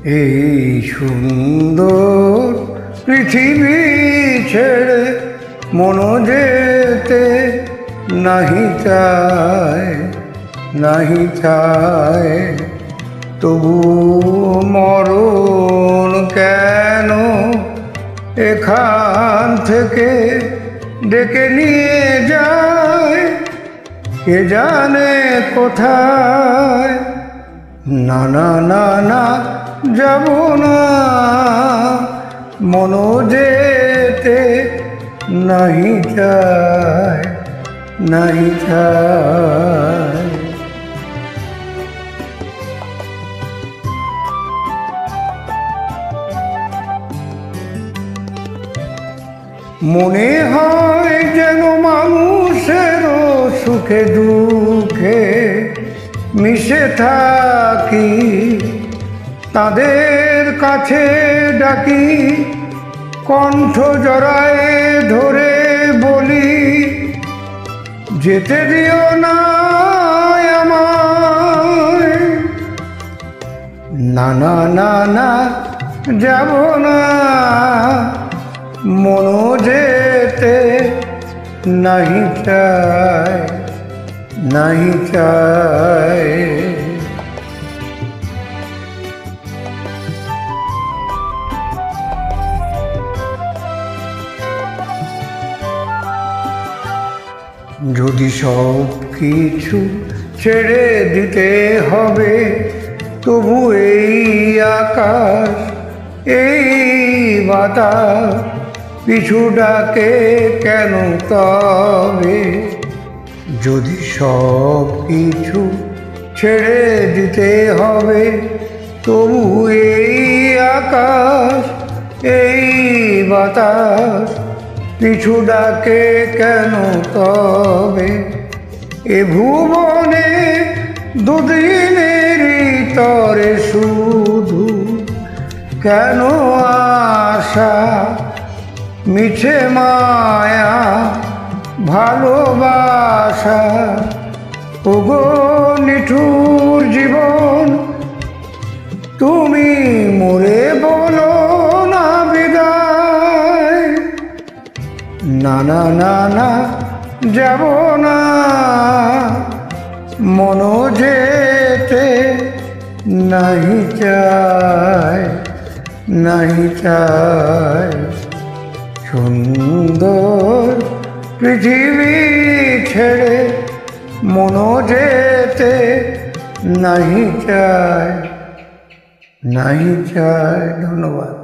এই সুন্দর পৃথিবী ছেড়ে মন যেতে নাহি চায়, নাহি চায়। তবু মরণ কেন এখান থেকে ডেকে নিয়ে যায়, কে জানে কোথায়। না না না না, যাব না, মন যেতে নাহি চায়, নাহি চায়। মনে হয় যেন মানুষের সুখে দুঃখে মিশে থাকি, তাদের কাছে ডাকি, কণ্ঠ জড়ায় ধরে বলি, যেতে দিও না আমায়। না না না না, যাব না, মন যেতে নাহি চায়, নাহি চায়। যদি সব কিছু ছেড়ে দিতে হবে, তবু এই আকাশ এই বাতাস পিছু ডাকে কেন তবে? যদি সব কিছু ছেড়ে দিতে হবে, তবু এই আকাশ এই বাতাস পিছু ডাকে কেন তবে? এ ভুবনে দুদিনেরই তরে শুধু কেন আশা, মিছে মায়া ভালোবাসা। ওগো নিঠুর জীবন, তুমি মোরে বলো না বিদায়। না না না না, যাব না, মন যেতে নাহি চায়, নাহি চায়। সুন্দর পৃথিবী ছেড়ে মন যেতে নাহি চায়, নাহি চায়। ধন্যবাদ।